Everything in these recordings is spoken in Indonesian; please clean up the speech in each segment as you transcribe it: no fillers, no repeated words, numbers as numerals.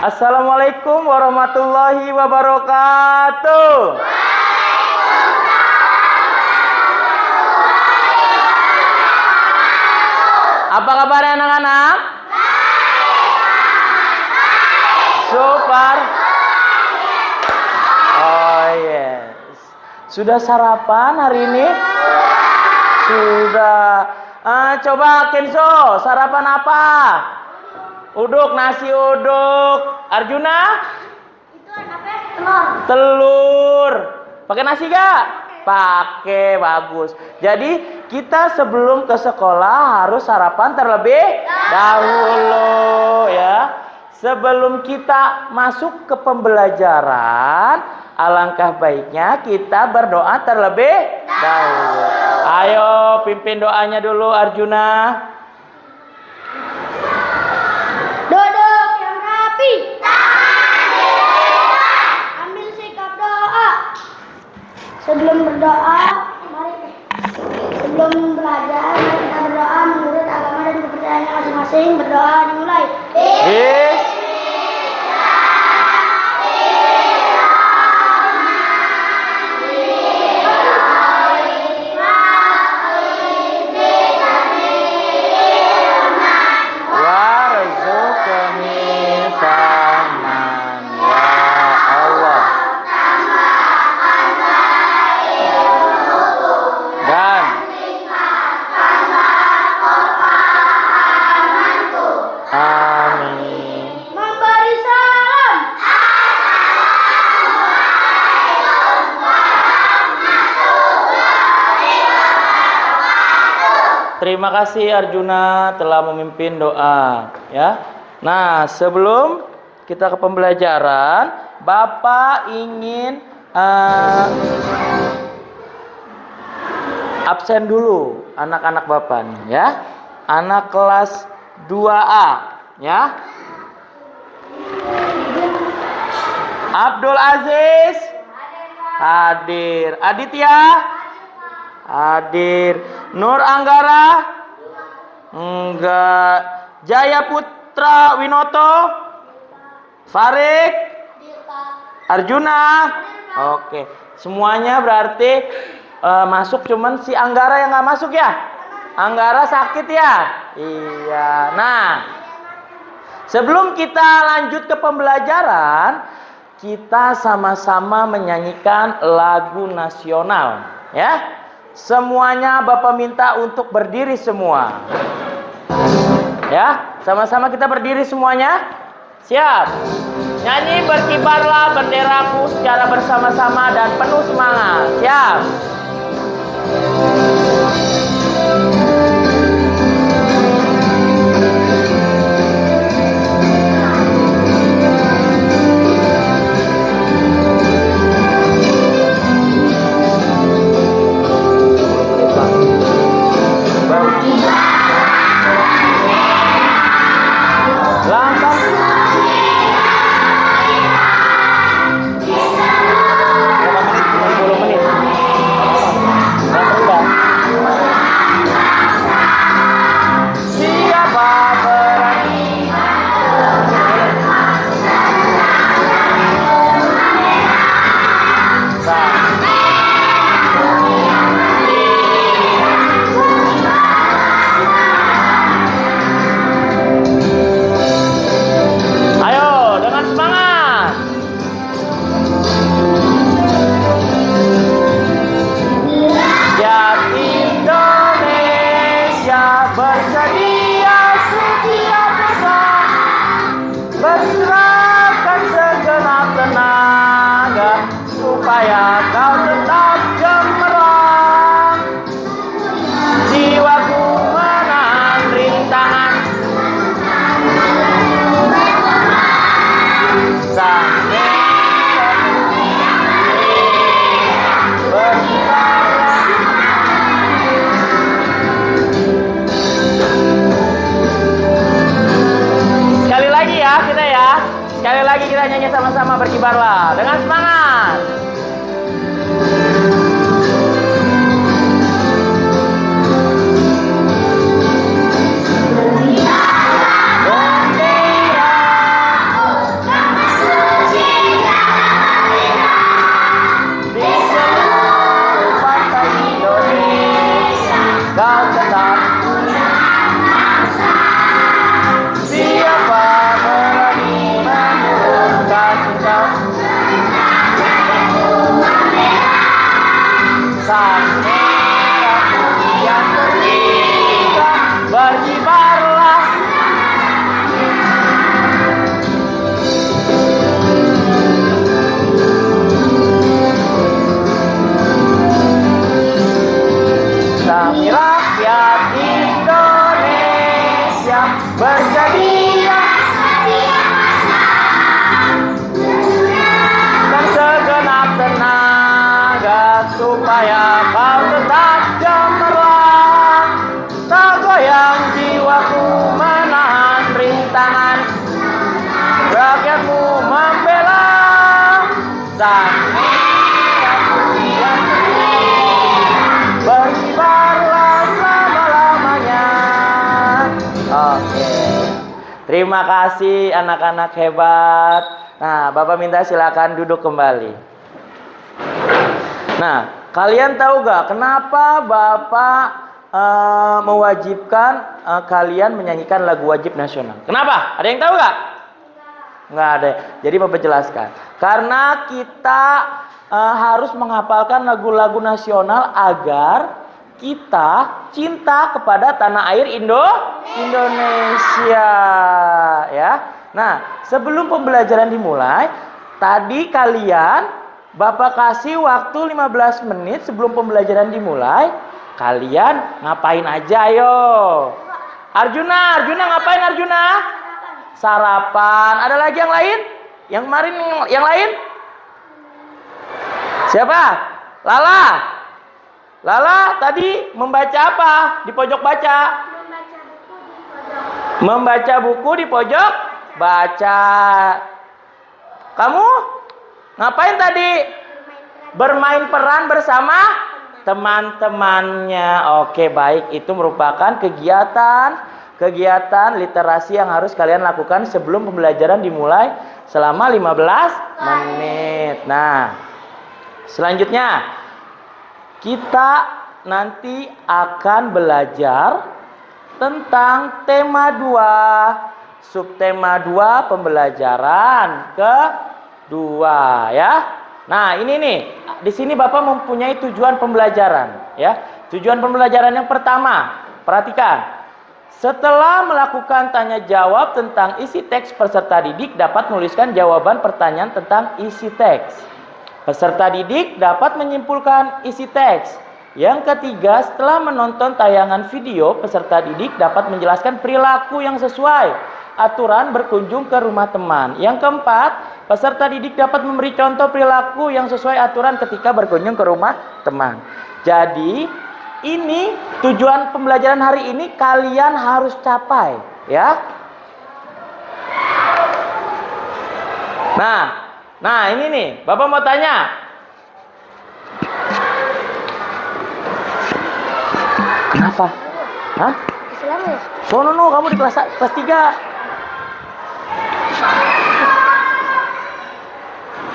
Assalamualaikum warahmatullahi wabarakatuh. Apa kabar anak-anak? Super. Oh yes. Sudah sarapan hari ini? Sudah. Coba Kenzo, sarapan apa? Uduk, nasi uduk. Arjuna? Itu apa? Telur. Telur. Pakai nasi gak? Pakai, bagus. Jadi kita sebelum ke sekolah harus sarapan terlebih dahulu ya. Sebelum kita masuk ke pembelajaran, alangkah baiknya kita berdoa terlebih dahulu. Ayo pimpin doanya dulu Arjuna. Duduk yang rapi. Ambil sikap doa. Sebelum berdoa, sebelum belajar, mari kita berdoa menurut agama dan kepercayaannya masing-masing. Berdoa dimulai. Terima kasih Arjuna telah memimpin doa ya. Nah, sebelum kita ke pembelajaran, Bapak ingin absen dulu anak-anak Bapak nih ya. Anak kelas 2A ya. Abdul Aziz hadir. Aditya hadir. Nur Anggara? Enggak. Jaya Putra Winoto? Farid? Arjuna? Oke. Semuanya berarti masuk, cuman si Anggara yang nggak masuk ya? Anggara sakit ya? Iya. Nah, sebelum kita lanjut ke pembelajaran, kita sama-sama menyanyikan lagu nasional ya. Semuanya Bapak minta untuk berdiri semua. Ya, sama-sama kita berdiri semuanya. Siap. Nyanyi berkibarlah benderaku secara bersama-sama dan penuh semangat. Siap. Sekali lagi kita nyanyi sama-sama, berkibarlah dengan semangat. Bendera kau tetap siapa berani menurunkan engkau sang merah yang berkibar berkibarlah. Kami rakyat Indonesia bersedia dan segenap tenaga supaya kau tetap cemerlang. Tak goyang jiwaku menahan rintangan, rakyatmu membela sang merah putih yang berkibarlah selama-lamanya. Oke. Terima kasih anak-anak hebat. Nah, Bapak minta silakan duduk kembali. Nah, kalian tahu gak kenapa Bapak mewajibkan kalian menyanyikan lagu wajib nasional? Kenapa? Ada yang tahu gak? Nggak ada. Jadi Bapak jelaskan. Karena kita harus menghafalkan lagu-lagu nasional agar kita cinta kepada tanah air Indonesia, ya. Nah, sebelum pembelajaran dimulai, tadi Bapak kasih waktu 15 menit sebelum pembelajaran dimulai. Kalian ngapain aja, ayo? Arjuna ngapain Arjuna? Sarapan. Ada lagi yang lain? Yang kemarin yang lain? Siapa? Lala tadi membaca apa di pojok baca? Membaca buku di pojok baca. Kamu ngapain tadi? Bermain peran bersama teman-temannya. Oke, baik. Itu merupakan kegiatan literasi yang harus kalian lakukan sebelum pembelajaran dimulai selama 15 menit. Nah, selanjutnya kita nanti akan belajar tentang tema 2, subtema 2 pembelajaran kedua, ya. Nah, ini nih, di sini Bapak mempunyai tujuan pembelajaran, ya. Tujuan pembelajaran yang pertama, perhatikan. Setelah melakukan tanya jawab tentang isi teks, peserta didik dapat menuliskan jawaban pertanyaan tentang isi teks. Peserta didik dapat menyimpulkan isi teks. Yang ketiga, setelah menonton tayangan video, peserta didik dapat menjelaskan perilaku yang sesuai aturan berkunjung ke rumah teman. Yang keempat, peserta didik dapat memberi contoh perilaku yang sesuai aturan ketika berkunjung ke rumah teman. Jadi, ini tujuan pembelajaran hari ini kalian harus capai, ya. Nah ini nih, Bapak mau tanya. Kenapa? Hah? Islam ya? No, kamu di kelas 3.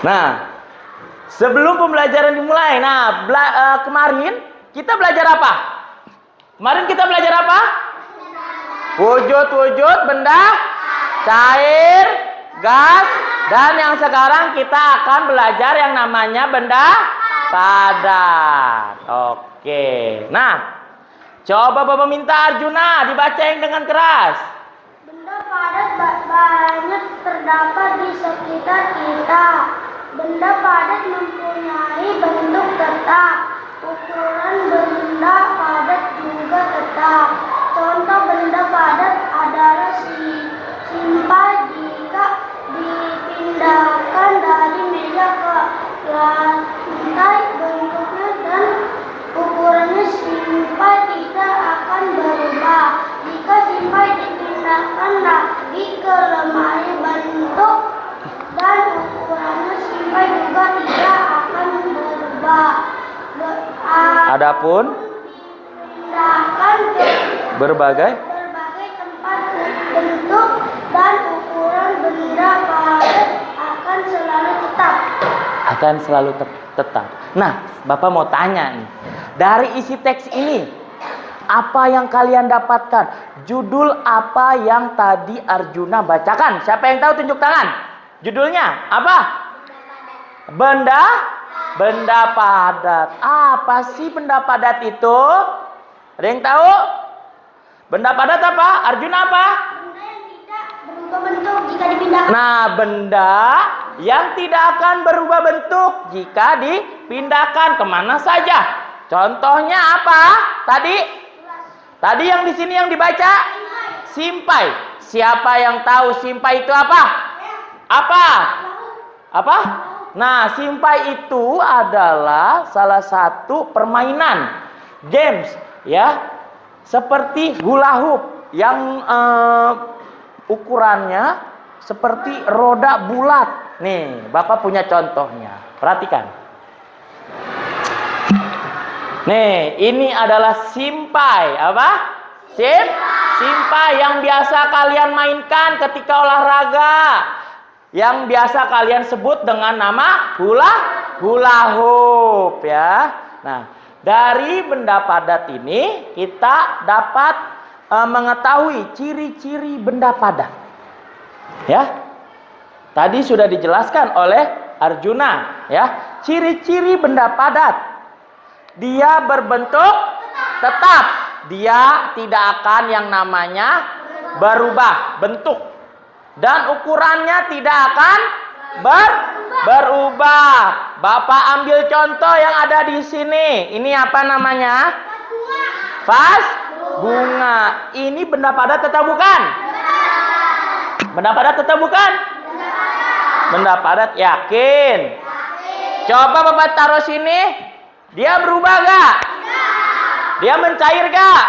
Nah, sebelum pembelajaran dimulai, kemarin kita belajar apa? Kemarin kita belajar apa? Wujud-wujud benda cair, gas, dan yang sekarang kita akan belajar yang namanya benda padat. Oke. Nah, coba Bapak minta Arjuna dibacain dengan keras. Benda padat banyak terdapat di sekitar kita. Benda padat mempunyai bentuk tetap. Ukuran benda padat juga tetap. Contoh benda padat adalah simpai jika dipindahkan dari meja ke lantai, bentuknya dan ukurannya simpai tidak akan berubah. Jika simpai dipindahkan lagi ke lemari, bentuk dan ukurannya simpai juga tidak akan berubah. Adapun dipindahkan ke berbagai tempat, bentuk dan ukuran benda padat akan selalu tetap. Nah, Bapak mau tanya nih, dari isi teks ini Apa yang kalian dapatkan? Judul apa yang tadi Arjuna bacakan? Siapa yang tahu tunjuk tangan? Judulnya apa? Benda padat. Apa sih benda padat itu? Ada yang tahu? Benda padat apa? Arjuna apa? Benda yang tidak berubah bentuk jika dipindahkan. Nah, benda yang tidak akan berubah bentuk jika dipindahkan kemana saja. Contohnya apa? Tadi yang di sini yang dibaca simpai. Siapa yang tahu simpai itu apa? Apa? Nah, simpai itu adalah salah satu permainan games ya. Seperti hula hoop yang ukurannya seperti roda bulat. Nih, Bapak punya contohnya. Perhatikan. Nih, ini adalah simpai. Apa? Simpai yang biasa kalian mainkan ketika olahraga. Yang biasa kalian sebut dengan nama hula hoop ya. Nah, dari benda padat ini kita dapat mengetahui ciri-ciri benda padat. Ya. Tadi sudah dijelaskan oleh Arjuna ya. Ciri-ciri benda padat. Dia berbentuk tetap. Dia tidak akan yang namanya berubah bentuk. Dan ukurannya tidak akan berubah. Bapak ambil contoh yang ada di sini. Ini apa namanya? Vas bunga. Ini benda padat atau bukan? Benda padat atau bukan? Benda padat, yakin? Coba Bapak taruh sini. Dia berubah gak? Dia mencair gak?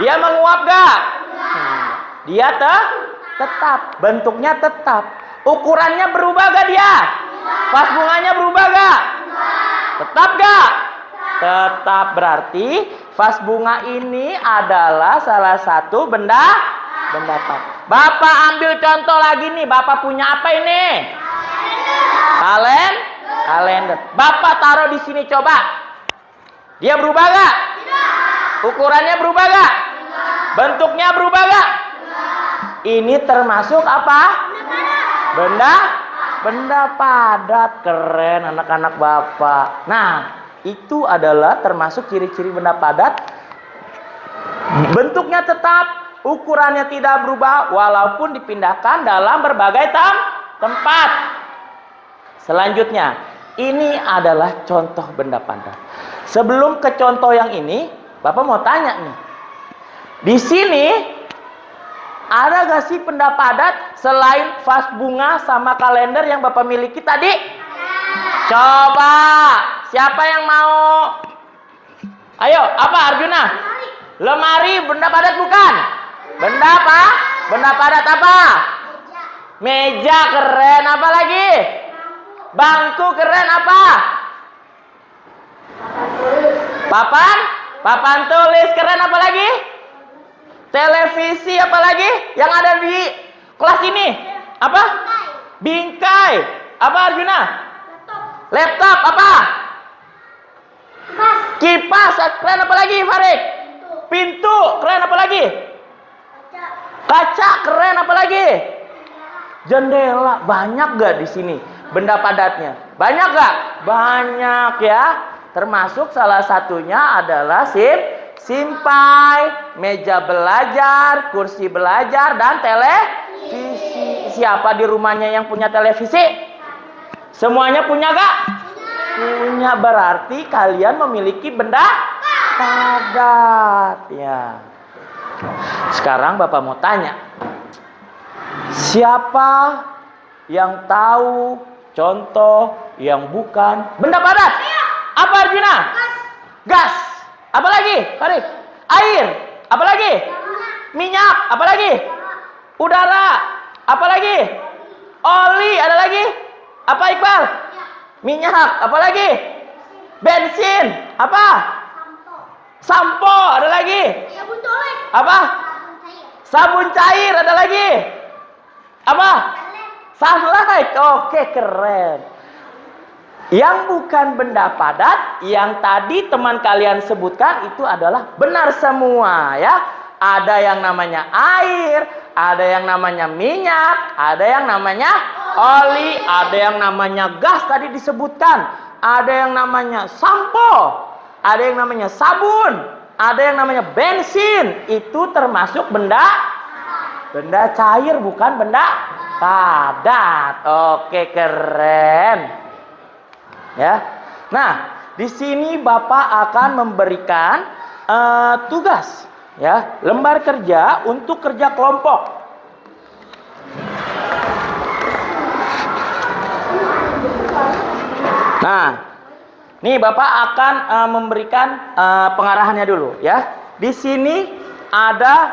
Dia menguap gak? Dia tetap. Bentuknya tetap. Ukurannya berubah gak dia? Vas bunganya berubah gak? Tetap gak? Tetap. Berarti vas bunga ini adalah salah satu benda padat. Bapak ambil contoh lagi nih. Bapak punya apa ini? Kalender. Bapak taruh di sini coba. Dia berubah gak? Ukurannya berubah gak? Bentuknya berubah gak? Ini termasuk apa? Benda padat. Keren anak-anak Bapak. Nah, itu adalah termasuk ciri-ciri benda padat. Bentuknya tetap, ukurannya tidak berubah walaupun dipindahkan dalam berbagai tempat. Selanjutnya, ini adalah contoh benda padat. Sebelum ke contoh yang ini, Bapak mau tanya nih. Di sini ada gak sih benda padat selain vas bunga sama kalender yang Bapak miliki tadi? Coba, siapa yang mau? Ayo, apa Arjuna? Lemari benda padat bukan? Benda apa? Benda padat apa? Meja keren. Apa lagi? Bangku keren. Apa? Papan tulis keren. Apa lagi? Televisi apa lagi? Yang ada di kelas ini? Apa? Bingkai. Apa Arjuna? Laptop. Apa? Kipas keren. Apa lagi Farid? Pintu keren. Apa lagi? Kaca keren. Apa lagi? Jendela. Banyak gak di sini benda padatnya? Banyak gak? Banyak ya. Termasuk salah satunya adalah simpai, meja belajar, kursi belajar, dan televisi. Siapa di rumahnya yang punya televisi? Semuanya punya gak? Punya. Berarti kalian memiliki benda padat ya. Sekarang Bapak mau tanya, siapa yang tahu contoh yang bukan benda padat? Apa Arjuna? Gas. Apa lagi? Farid. Air. Apa lagi? Minyak. Apa lagi? Udara. Apa lagi? Oli. Ada lagi? Apa Iqbal? Minyak. Apa lagi? Bensin. Apa? Sampo. Ada lagi? Apa? Sabun cair. Ada lagi? Apa? Sunlight. Oke, keren. Yang bukan benda padat, yang tadi teman kalian sebutkan itu adalah benar semua ya. Ada yang namanya air, ada yang namanya minyak, ada yang namanya oli, ada yang namanya gas tadi disebutkan, ada yang namanya sampo, ada yang namanya sabun, ada yang namanya bensin. Itu termasuk benda cair, bukan benda padat. Oke, keren. Ya. Nah, di sini Bapak akan memberikan tugas ya, lembar kerja untuk kerja kelompok. Nah, nih Bapak akan memberikan pengarahannya dulu ya. Di sini ada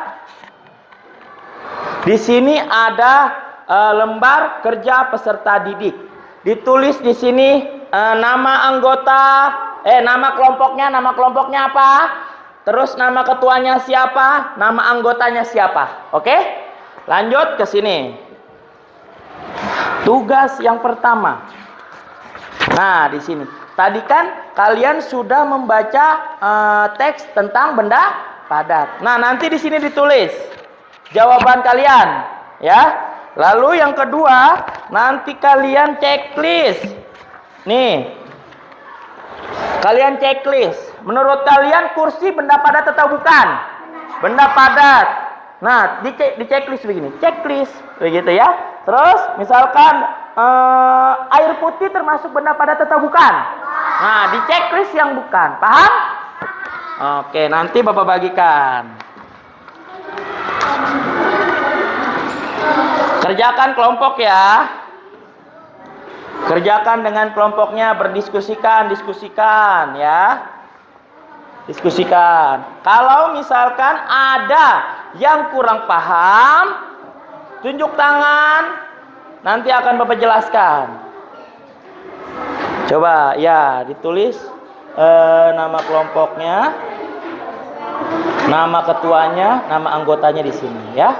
lembar kerja peserta didik. Ditulis di sini nama anggota, nama kelompoknya apa? Terus nama ketuanya siapa? Nama anggotanya siapa? Oke? Lanjut ke sini. Tugas yang pertama. Nah, di sini. Tadi kan kalian sudah membaca teks tentang benda padat. Nah, nanti di sini ditulis jawaban kalian, ya. Lalu yang kedua, nanti kalian checklist. Nih, kalian checklist. Menurut kalian kursi benda padat atau bukan? Benda padat. Nah, di checklist begini, checklist begitu ya. Terus, misalkan air putih termasuk benda padat atau bukan? Nah, di checklist yang bukan. Paham? Oke, nanti Bapak bagikan. Kerjakan kelompok ya. Kerjakan dengan kelompoknya, diskusikan ya. Diskusikan. Kalau misalkan ada yang kurang paham, tunjuk tangan, nanti akan Bapak jelaskan. Coba ya, ditulis nama kelompoknya, nama ketuanya, nama anggotanya di sini ya.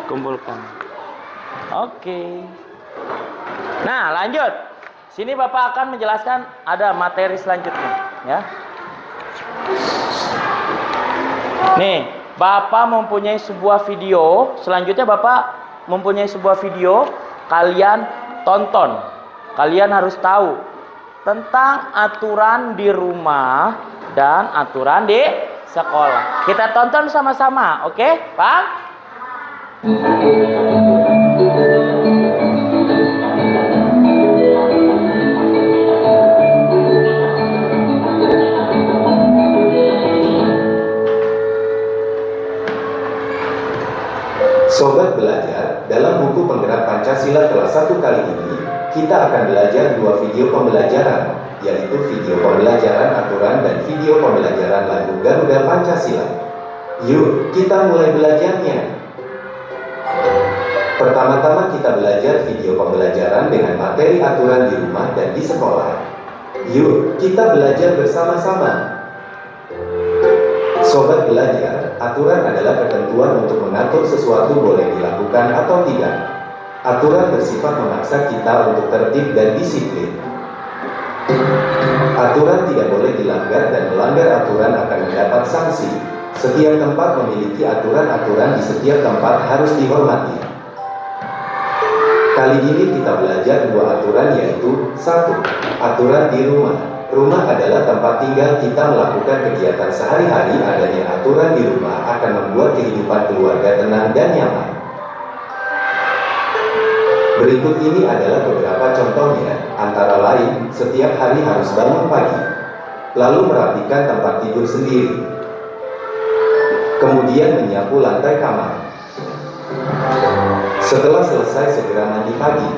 Kumpulkan. Oke. Nah, lanjut. Sini Bapak akan menjelaskan ada materi selanjutnya, ya. Nih, Bapak mempunyai sebuah video. Selanjutnya Bapak mempunyai sebuah video. Kalian tonton. Kalian harus tahu tentang aturan di rumah dan aturan di sekolah. Kita tonton sama-sama, oke? Pak? Sobat belajar, dalam buku penggerak Pancasila kelas 1 kali ini, kita akan belajar dua video pembelajaran, yaitu video pembelajaran aturan dan video pembelajaran lagu Garuda Pancasila. Yuk, kita mulai belajarnya. Pertama-tama kita belajar video pembelajaran dengan materi aturan di rumah dan di sekolah. Yuk, kita belajar bersama-sama. Sobat belajar, aturan adalah ketentuan untuk mengatur sesuatu boleh dilakukan atau tidak. Aturan bersifat memaksa kita untuk tertib dan disiplin. Aturan tidak boleh dilanggar dan melanggar aturan akan mendapat sanksi. Setiap tempat memiliki aturan-aturan di setiap tempat harus dihormati. Kali ini kita belajar dua aturan yaitu 1. Aturan di rumah. Rumah adalah tempat tinggal kita melakukan kegiatan sehari-hari. Adanya aturan di rumah akan membuat kehidupan keluarga tenang dan nyaman. Berikut ini adalah beberapa contohnya, antara lain, setiap hari harus bangun pagi, lalu merapikan tempat tidur sendiri, kemudian menyapu lantai kamar. Setelah selesai segera mandi pagi,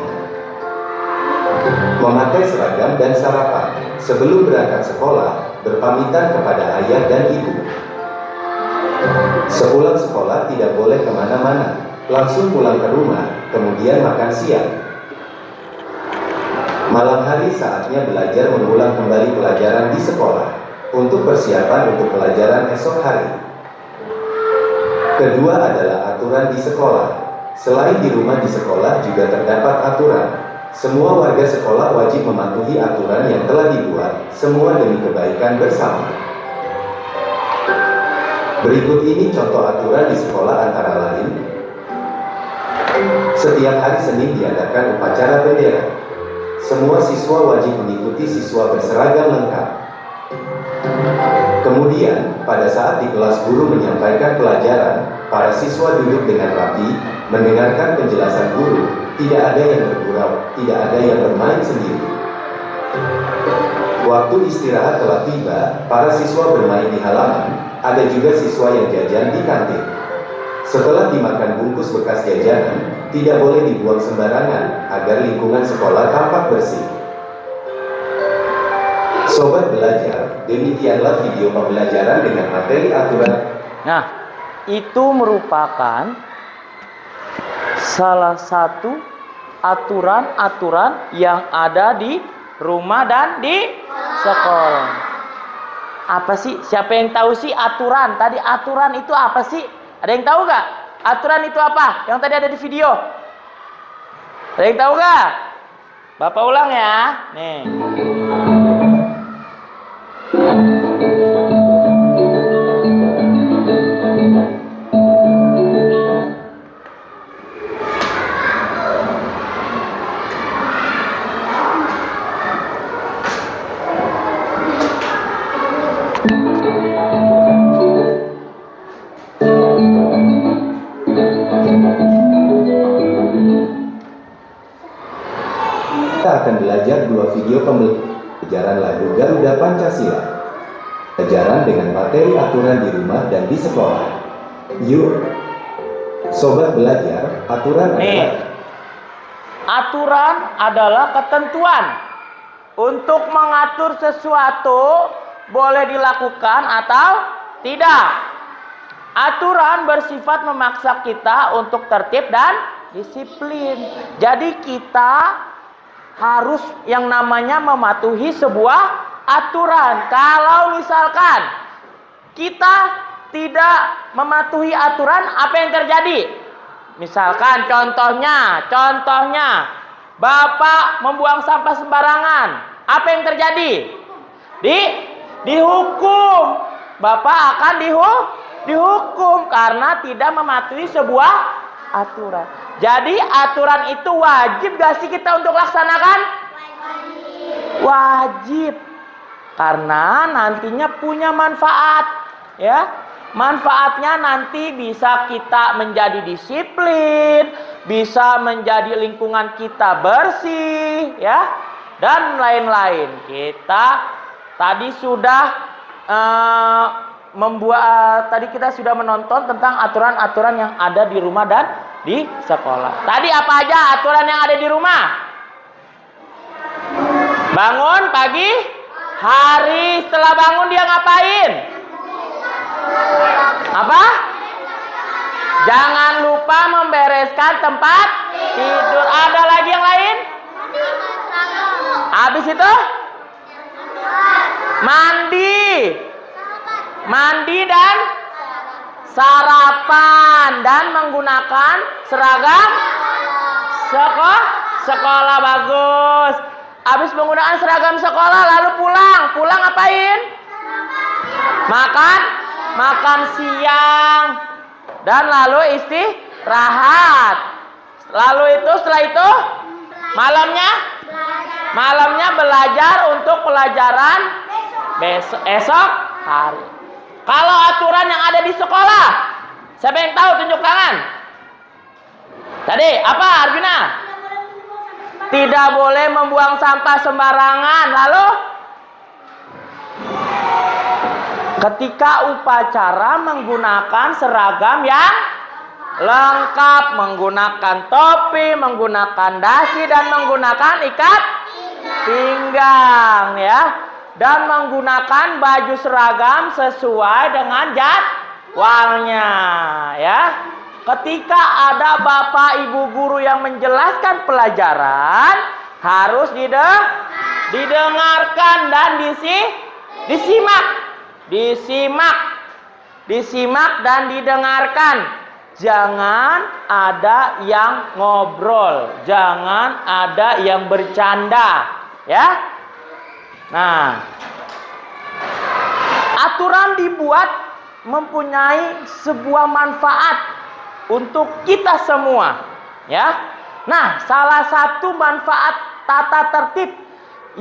memakai seragam dan sarapan. Sebelum berangkat sekolah, berpamitan kepada ayah dan ibu. Sepulang sekolah tidak boleh kemana-mana, langsung pulang ke rumah, kemudian makan siang. Malam hari saatnya belajar mengulang kembali pelajaran di sekolah, untuk persiapan untuk pelajaran esok hari. Kedua adalah aturan di sekolah. Selain di rumah, di sekolah juga terdapat aturan. Semua warga sekolah wajib mematuhi aturan yang telah dibuat, semua demi kebaikan bersama. Berikut ini contoh aturan di sekolah antara lain. Setiap hari Senin diadakan upacara bendera. Semua siswa wajib mengikuti siswa berseragam lengkap. Kemudian, pada saat di kelas guru menyampaikan pelajaran, para siswa duduk dengan rapi, mendengarkan penjelasan guru. Tidak ada yang bergurau, tidak ada yang bermain sendiri. Waktu istirahat telah tiba, para siswa bermain di halaman, ada juga siswa yang jajan di kantin. Setelah dimakan bungkus bekas jajanan, tidak boleh dibuang sembarangan, agar lingkungan sekolah tampak bersih. Sobat belajar, demikianlah video pembelajaran dengan materi aturan. Nah, itu merupakan salah satu aturan-aturan yang ada di rumah dan di sekolah. Apa sih? Siapa yang tahu sih aturan? Tadi aturan itu apa sih? Ada yang tahu gak? Aturan itu apa? Yang tadi ada di video. Ada yang tahu gak? Bapak ulang ya. Nih. Kita akan belajar dua video pembelajaran lagu Garuda Pancasila. Pelajaran dengan materi aturan di rumah dan di sekolah. Yuk, sobat belajar, aturan adalah... Aturan adalah ketentuan untuk mengatur sesuatu boleh dilakukan atau tidak. Aturan bersifat memaksa kita untuk tertib dan disiplin. Jadi kita harus yang namanya mematuhi sebuah aturan. Kalau misalkan kita tidak mematuhi aturan, apa yang terjadi? Misalkan contohnya, Bapak membuang sampah sembarangan. Apa yang terjadi? Dihukum. Bapak akan dihukum karena tidak mematuhi sebuah aturan. Jadi aturan itu wajib gak sih kita untuk laksanakan? Wajib. Karena nantinya punya manfaat, ya. Manfaatnya nanti bisa kita menjadi disiplin, bisa menjadi lingkungan kita bersih, ya, dan lain-lain. Kita tadi sudah tadi kita sudah menonton tentang aturan-aturan yang ada di rumah dan di sekolah. Tadi apa aja aturan yang ada di rumah? Bangun pagi hari, setelah bangun dia ngapain? Apa? Jangan lupa membereskan tempat tidur. Ada lagi yang lain? Habis itu? Mandi dan sarapan dan menggunakan seragam sekolah. Bagus. Habis menggunakan seragam sekolah lalu pulang ngapain? Makan siang dan lalu istirahat. Lalu setelah itu malamnya belajar untuk pelajaran esok hari. Kalau aturan yang ada di sekolah, siapa yang tahu tunjuk tangan? Tadi apa, Arvina? Tidak boleh membuang sampah sembarangan. Lalu ketika upacara menggunakan seragam yang lengkap, menggunakan topi, menggunakan dasi dan menggunakan ikat pinggang, ya. Dan menggunakan baju seragam sesuai dengan jadwalnya, ya. Ketika ada bapak ibu guru yang menjelaskan pelajaran, harus didengarkan dan disimak dan didengarkan. Jangan ada yang ngobrol, jangan ada yang bercanda, ya. Nah, aturan dibuat mempunyai sebuah manfaat untuk kita semua, ya. Nah, salah satu manfaat tata tertib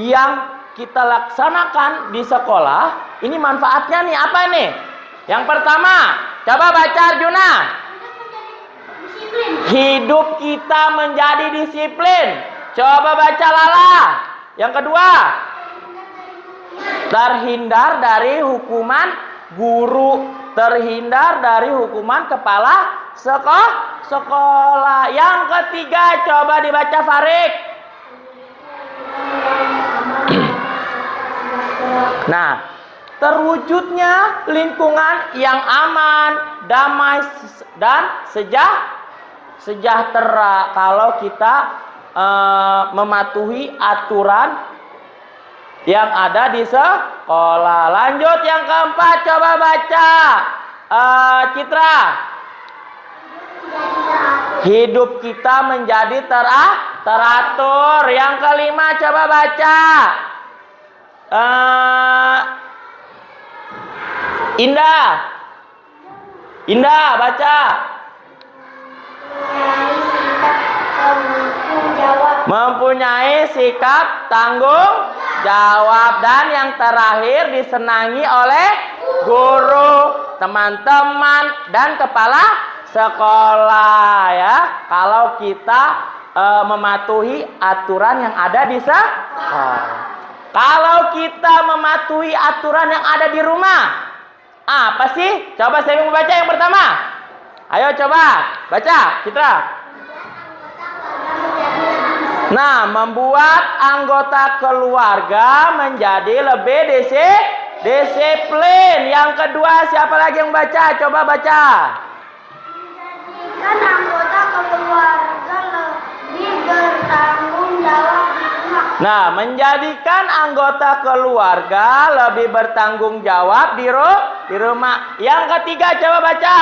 yang kita laksanakan di sekolah, ini manfaatnya nih apa nih? Yang pertama, coba baca Arjuna. Hidup kita menjadi disiplin. Coba baca Lala. Yang kedua, terhindar dari hukuman guru, terhindar dari hukuman kepala sekolah. Yang ketiga, coba dibaca Farik. Nah, terwujudnya lingkungan yang aman, damai dan sejahtera kalau kita mematuhi aturan yang ada di sekolah. Lanjut yang keempat, coba baca Citra. Hidup kita menjadi teratur. Yang kelima, coba baca Indah baca. Mempunyai sikap tanggung jawab. Dan yang terakhir, disenangi oleh guru, teman-teman dan kepala sekolah, ya. Kalau kita mematuhi aturan yang ada di sekolah. Kalau kita mematuhi aturan yang ada di rumah, apa sih? Coba saya mau baca yang pertama. Ayo coba baca, Citra. Nah, membuat anggota keluarga menjadi lebih disiplin. Yang kedua, siapa lagi yang baca? Coba baca. Menjadikan anggota keluarga lebih bertanggung jawab di rumah. Nah, menjadikan anggota keluarga lebih bertanggung jawab di rumah. Yang ketiga, coba baca.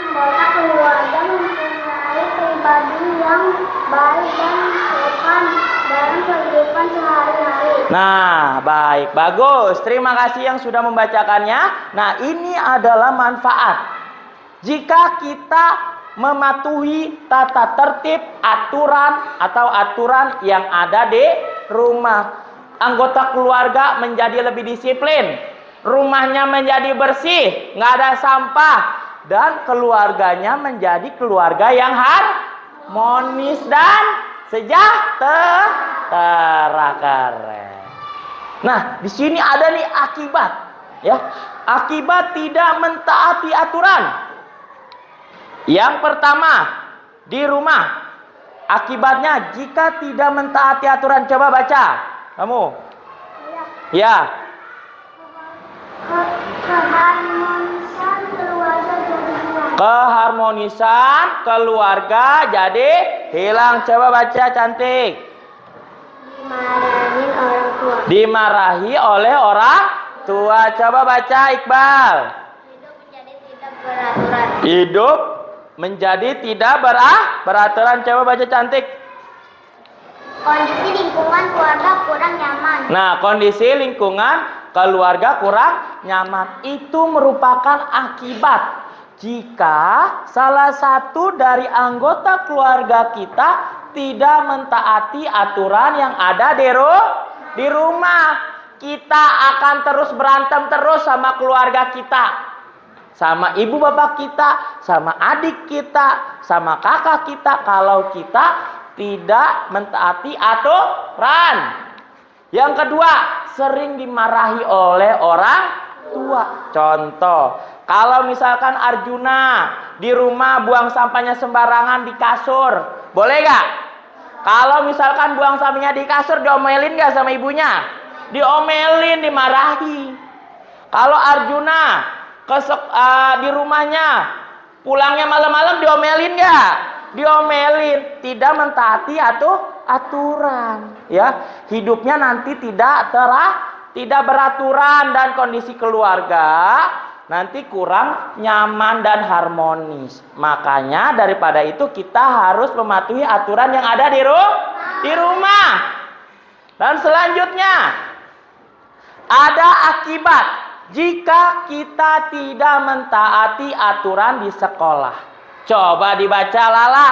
Menjadikan anggota keluarga mempunyai pribadi yang baik dan sopan dalam kehidupan sehari-hari. Nah, baik, bagus. Terima kasih yang sudah membacakannya. Nah, ini adalah manfaat. Jika kita mematuhi tata tertib, aturan atau aturan yang ada di rumah, anggota keluarga menjadi lebih disiplin, rumahnya menjadi bersih, nggak ada sampah, dan keluarganya menjadi keluarga yang harmonis dan sejahtera. Keren. Nah, di sini ada nih akibat, ya. Akibat tidak mentaati aturan. Yang pertama, di rumah. Akibatnya jika tidak mentaati aturan, coba baca. Kamu. Ya. Keharmonisan keluarga jadi hilang. Keharmonisan keluarga jadi hilang. Coba baca cantik. Dimarahin orang tua. Dimarahi oleh orang tua. Coba baca Iqbal. Hidup menjadi tidak beraturan. Hidup menjadi tidak beraturan. Coba baca cantik. Kondisi lingkungan keluarga kurang nyaman. Nah, kondisi lingkungan keluarga kurang nyaman. Itu merupakan akibat jika salah satu dari anggota keluarga kita tidak mentaati aturan yang ada di rumah. Kita akan terus berantem terus sama keluarga kita. Sama ibu bapak kita, sama adik kita, sama kakak kita, kalau kita tidak mentaati aturan. Yang kedua, sering dimarahi oleh orang tua. Contoh, kalau misalkan Arjuna di rumah buang sampahnya sembarangan di kasur, boleh gak? Kalau misalkan buang sampahnya di kasur, diomelin gak sama ibunya? Diomelin, dimarahi. Kalau Arjuna di rumahnya pulangnya malam-malam, diomelin nggak? Diomelin, tidak mentaati aturan, ya. Hidupnya nanti tidak beraturan dan kondisi keluarga nanti kurang nyaman dan harmonis. Makanya daripada itu kita harus mematuhi aturan yang ada di rumah. Dan selanjutnya ada akibat jika kita tidak mentaati aturan di sekolah. Coba dibaca Lala.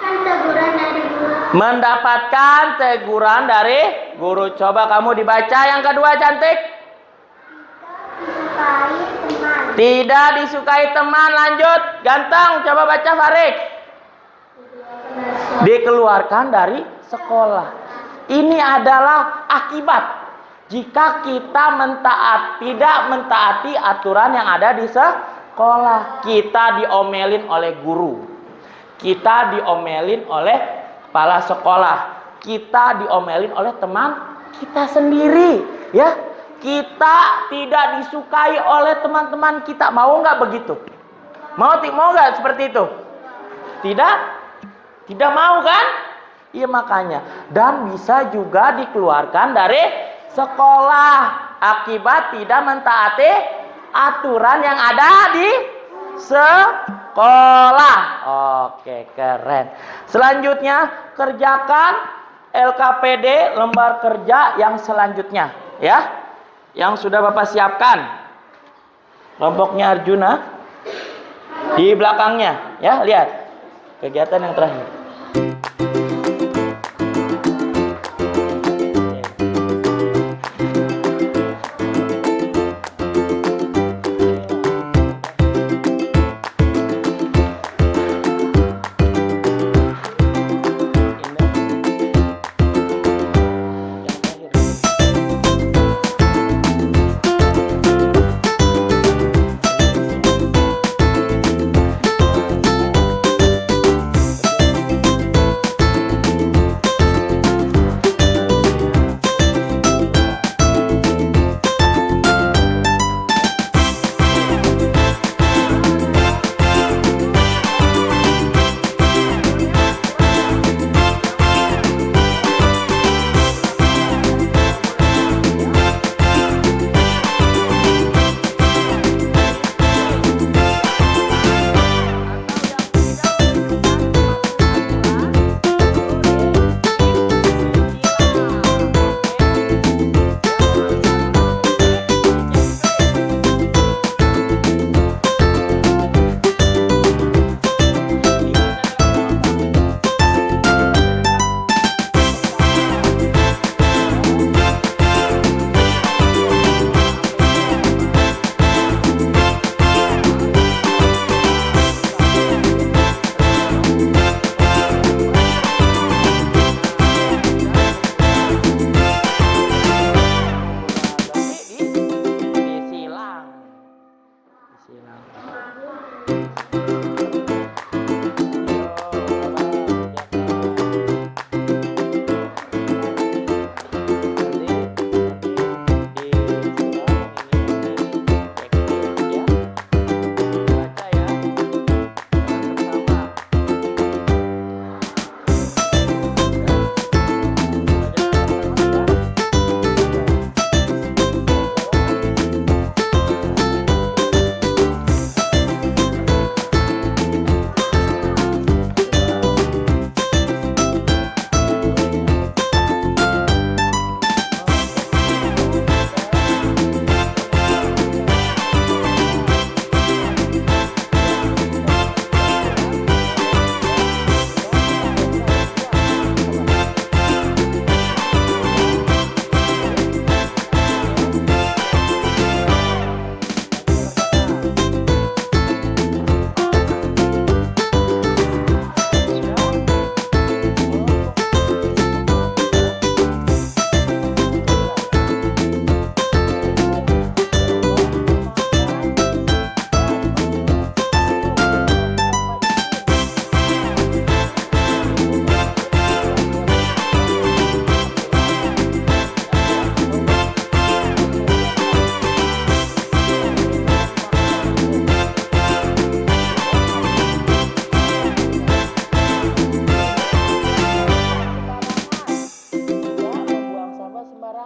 Mendapatkan teguran dari guru. Mendapatkan teguran dari guru. Coba kamu dibaca yang kedua cantik. Disukai teman. Tidak disukai teman. Lanjut. Ganteng. Coba baca Farik. Dikeluarkan dari sekolah. Ini adalah akibat jika kita tidak mentaati aturan yang ada di sekolah. Kita diomelin oleh guru, kita diomelin oleh kepala sekolah, kita diomelin oleh teman kita sendiri, ya. Kita tidak disukai oleh teman-teman kita. Mau nggak begitu? Mau nggak seperti itu? Tidak mau kan? Iya, makanya. Dan bisa juga dikeluarkan dari sekolah akibat tidak mentaati aturan yang ada di sekolah. Oke, keren. Selanjutnya, kerjakan LKPD lembar kerja yang selanjutnya, ya. Yang sudah Bapak siapkan. Kelompoknya Arjuna di belakangnya, ya, lihat. Kegiatan yang terakhir.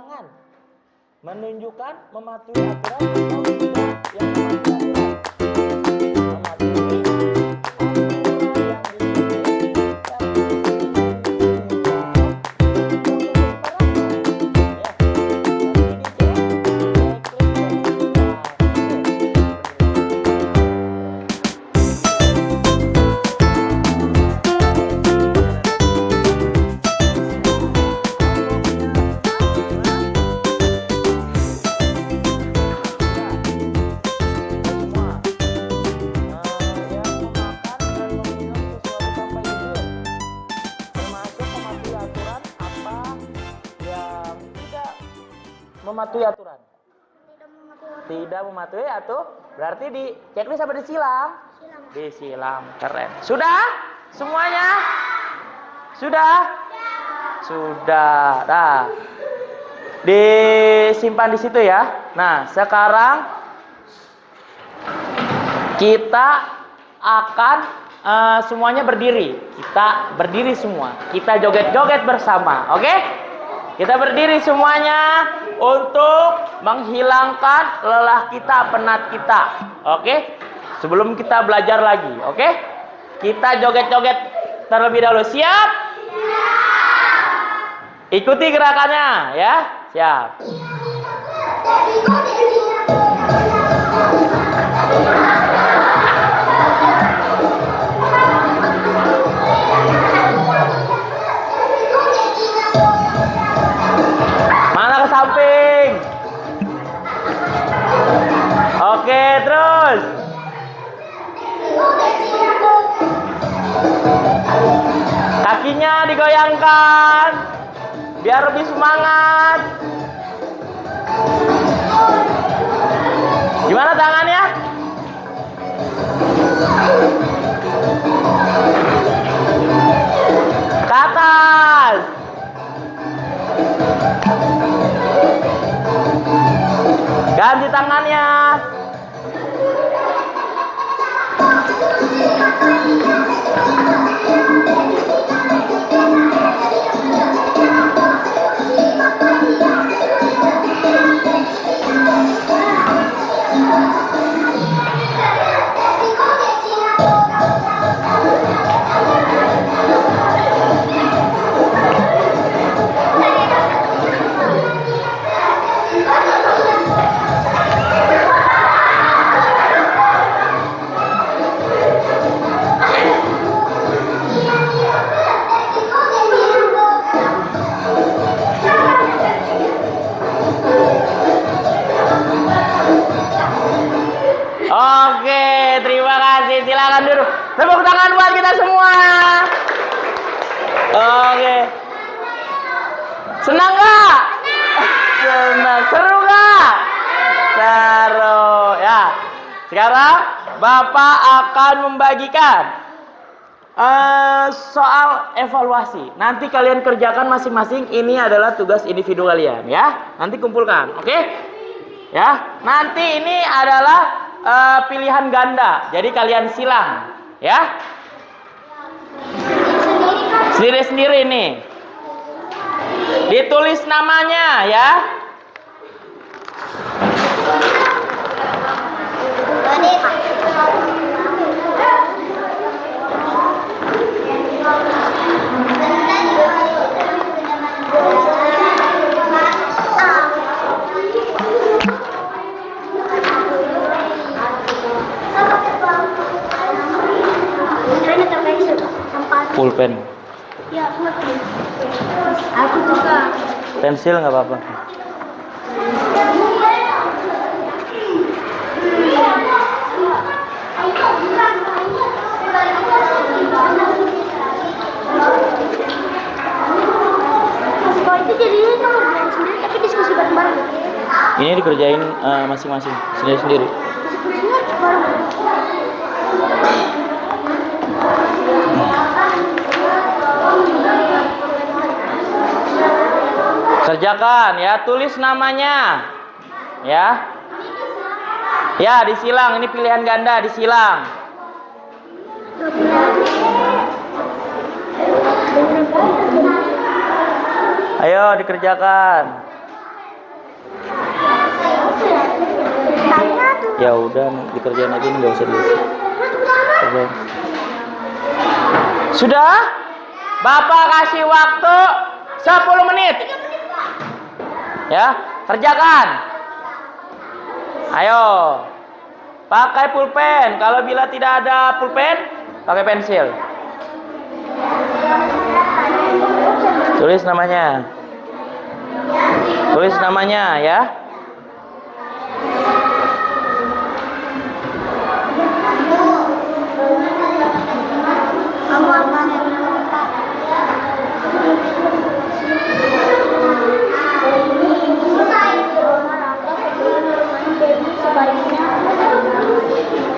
tangan. Menunjukkan mematuhi aturan atau tidak yang mematuhi aturan. Mematuhi mematuhi aturan. Tidak mematuhi aturan. Berarti di checklist apa disilang? Disilang. Keren. Sudah? Semuanya? Sudah? Sudah. Nah. Disimpan di situ ya. Nah, sekarang kita akan semuanya berdiri. Kita berdiri semua. Kita joget-joget bersama. Oke? Kita berdiri semuanya untuk menghilangkan lelah kita, penat kita. Oke? Sebelum kita belajar lagi. Oke? Kita joget-joget terlebih dahulu. Siap? Ikuti gerakannya ya. Siap. Mana ke samping? Oke, terus. Kakinya digoyangkan biar lebih semangat. Gimana tangannya? Ke atas. Ganti tangannya. Oke, terima kasih. Silakan duduk. Tepuk tangan buat kita semua. Oke. Senang nggak? Senang. Seru nggak? Seru. Ya. Sekarang Bapak akan membagikan soal evaluasi. Nanti kalian kerjakan masing-masing. Ini adalah tugas individu kalian, ya. Nanti kumpulkan, oke? Ya. Nanti ini adalah pilihan ganda, jadi kalian silang, ya. Sendiri-sendiri nih. Ditulis namanya, ya. Pulpen. Ya, aku juga. Pensil nggak apa-apa. Kalau itu jadinya kamu belajar sendiri tapi diskusi bareng-bareng. Ini dikerjain masing-masing, sendiri-sendiri. Diskusinya bareng. Kerjakan ya, tulis namanya. Ya. Ya, disilang. Ini pilihan ganda, disilang. Ayo dikerjakan. Ya udah, dikerjain aja, nggak usah diisi. Kerjain. Sudah? Bapak kasih waktu 10 menit. Ya, kerjakan. Ayo. Pakai pulpen. Kalau bila tidak ada pulpen, pakai pensil. Tulis namanya. Tulis namanya ya.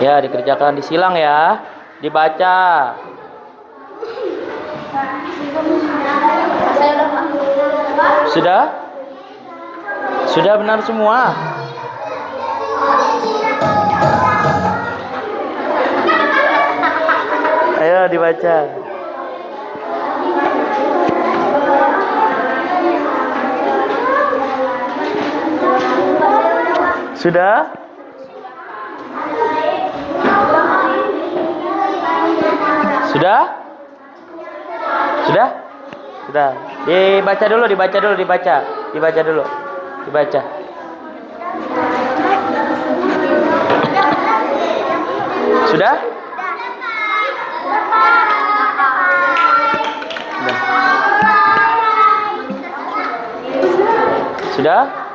Ya, dikerjakan, disilang ya. Dibaca. Sudah? Sudah benar semua? Ayo dibaca. Sudah? Sudah? Sudah? Sudah. Dibaca dulu, dibaca dulu, dibaca. Dibaca dulu. Dibaca. Sudah? Sudah?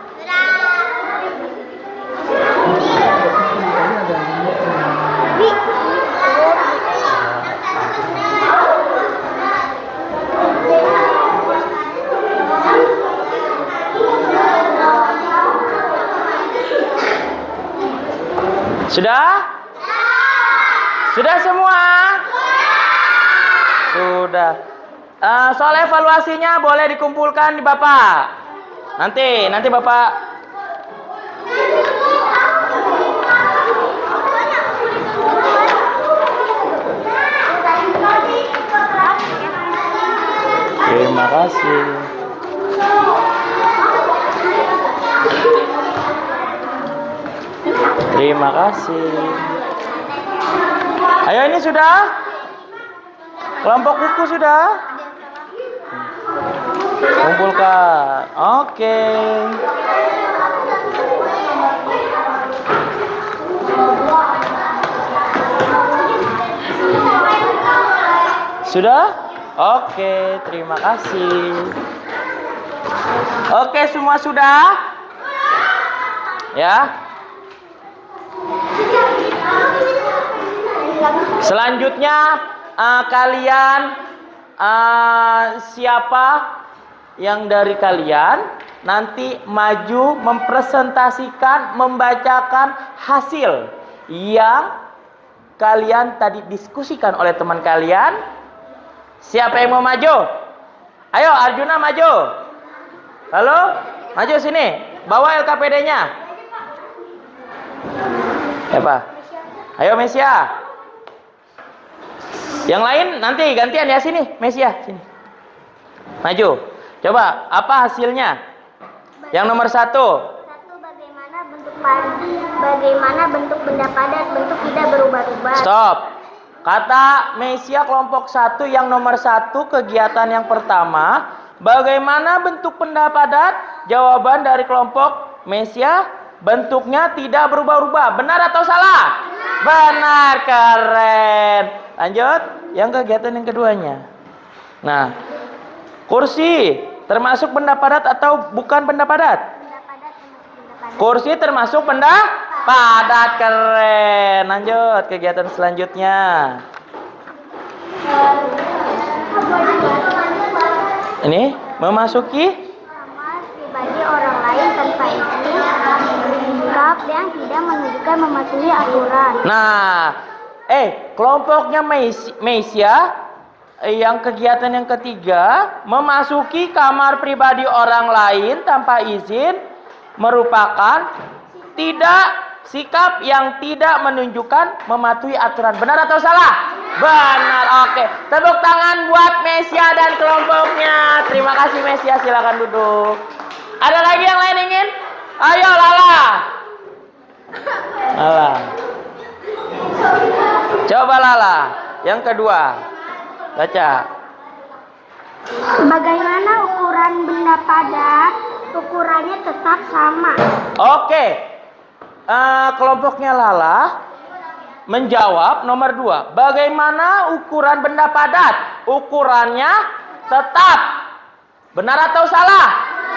Sudah? Sudah semua? Sudah. Soal evaluasinya boleh dikumpulkan di Bapak. Nanti Bapak. Terima kasih. Terima kasih. Ayo, ini sudah? Kelompok buku sudah? Kumpulkan. Oke. Sudah? Oke, terima kasih. Oke, semua sudah? Ya. Selanjutnya kalian siapa yang dari kalian nanti maju mempresentasikan, membacakan hasil yang kalian tadi diskusikan oleh teman kalian. Siapa yang mau maju? Ayo, Arjuna maju. Halo, maju sini. Bawa LKPD-nya. Apa? Ayo, Mesia. Yang lain nanti gantian ya, sini, Mesia, sini. Maju. Coba, apa hasilnya? Yang nomor 1. Bagaimana bentuk benda padat, bentuk tidak berubah-ubah. Stop. Kata Mesia kelompok 1 yang nomor 1, kegiatan yang pertama, bagaimana bentuk benda padat? Jawaban dari kelompok Mesia, bentuknya tidak berubah-ubah. Benar atau salah? Benar, keren. Lanjut, yang kegiatan yang keduanya. Nah, kursi termasuk benda padat atau bukan benda padat? Kursi termasuk benda padat, keren. Lanjut, kegiatan selanjutnya. Ini memasuki Kamar pribadi orang lain tanpa izin, sikap yang tidak menunjukkan mematuhi aturan. Nah, kelompoknya Mesia yang kegiatan yang ketiga, memasuki kamar pribadi orang lain tanpa izin merupakan sikap yang tidak menunjukkan mematuhi aturan. Benar atau salah? Benar. Oke, tepuk tangan buat Mesia dan kelompoknya. Terima kasih Mesia, silakan duduk. Ada lagi yang lain ingin? Ayo Lala. Lala. Coba Lala. Yang kedua. Baca. Bagaimana ukuran benda padat? Ukurannya tetap sama. Oke. Kelompoknya Lala menjawab nomor 2. Bagaimana ukuran benda padat? Ukurannya tetap. Benar atau salah?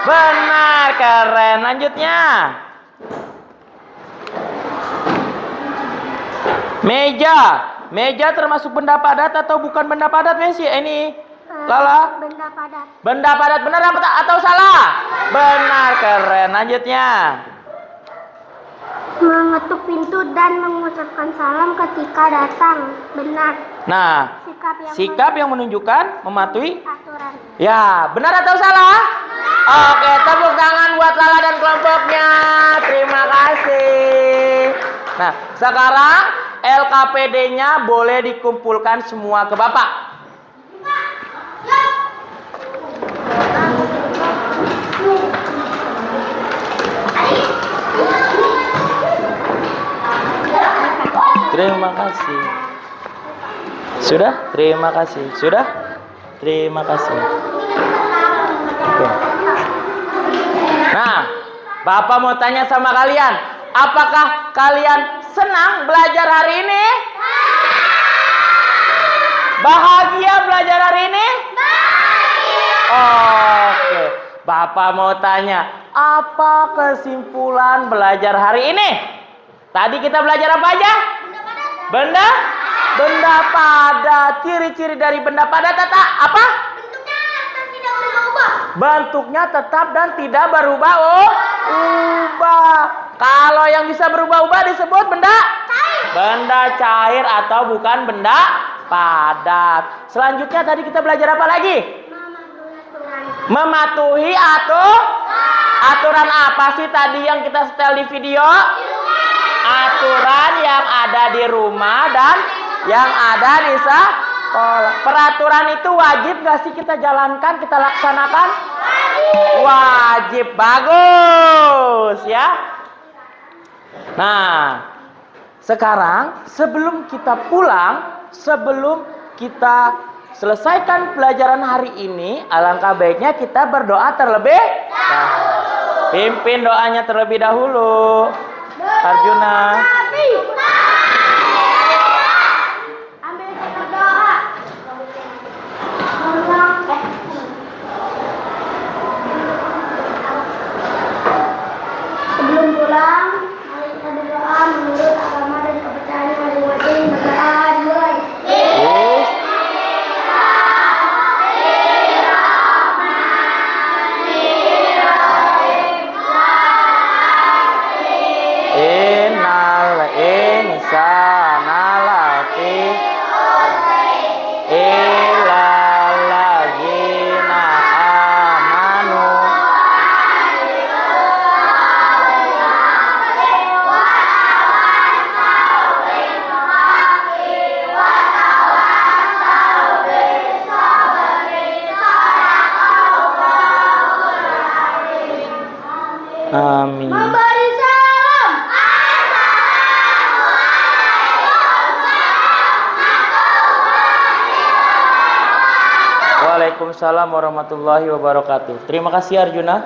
Benar, keren. Lanjutnya. Meja. Meja termasuk benda padat atau bukan benda padat, Messi? Ini Lala. Benda padat. Benda padat benar atau salah? Benar, keren. Lanjutnya. Mengetuk pintu dan mengucapkan salam ketika datang. Benar. Nah, sikap yang menunjukkan mematuhi aturan. ya, benar atau salah? Oke, tepuk tangan buat Lala dan kelompoknya. Terima kasih. Nah, sekarang LKPD-nya boleh dikumpulkan semua ke Bapak. Terima kasih. Sudah? Terima kasih. Sudah? Terima kasih. Oke. Nah, Bapak mau tanya sama kalian, apakah kalian senang belajar hari ini? Bahagia belajar hari ini? Oke. Bapak mau tanya, apa kesimpulan belajar hari ini? Tadi kita belajar apa aja? Benda padat. Ciri-ciri dari benda padat apa? Bentuknya tetap dan tidak berubah. Ubah. Kalau yang bisa berubah-ubah disebut benda cair atau bukan benda padat. Selanjutnya tadi kita belajar apa lagi? Mematuhi atau aturan apa sih tadi yang kita setel di video? Aturan yang ada di rumah dan yang ada di sekolah. Peraturan itu wajib gak sih kita jalankan, kita laksanakan? Wajib. Bagus ya. Nah, sekarang sebelum kita pulang, sebelum kita selesaikan pelajaran hari ini, alangkah baiknya kita berdoa terlebih dahulu. Pimpin doanya terlebih dahulu, Arjuna. Ambil kita doa. Sebelum pulang, mari kita berdoa menurut agama dan kepercayaan masing-masing. Berdoa mulai. Innal insana lafi illal ladzina amanu. Amin. Memberi salam. Waalaikumsalam warahmatullahi wabarakatuh. Terima kasih Arjuna.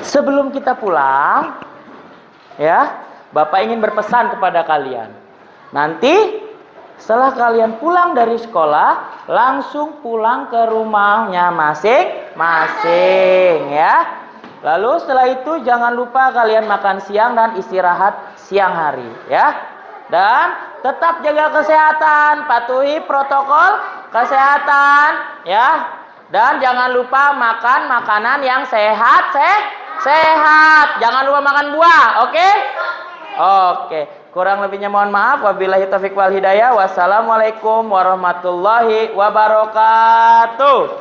Sebelum kita pulang, ya, Bapak ingin berpesan kepada kalian. Nanti setelah kalian pulang dari sekolah, langsung pulang ke rumahnya masing-masing, ya. Lalu setelah itu jangan lupa kalian makan siang dan istirahat siang hari, ya. Dan tetap jaga kesehatan, patuhi protokol kesehatan, ya. Dan jangan lupa makan makanan yang sehat. Jangan lupa makan buah, oke? Oke. Kurang lebihnya mohon maaf. Wabillahi taufiq wal hidayah. Wassalamualaikum warahmatullahi wabarakatuh.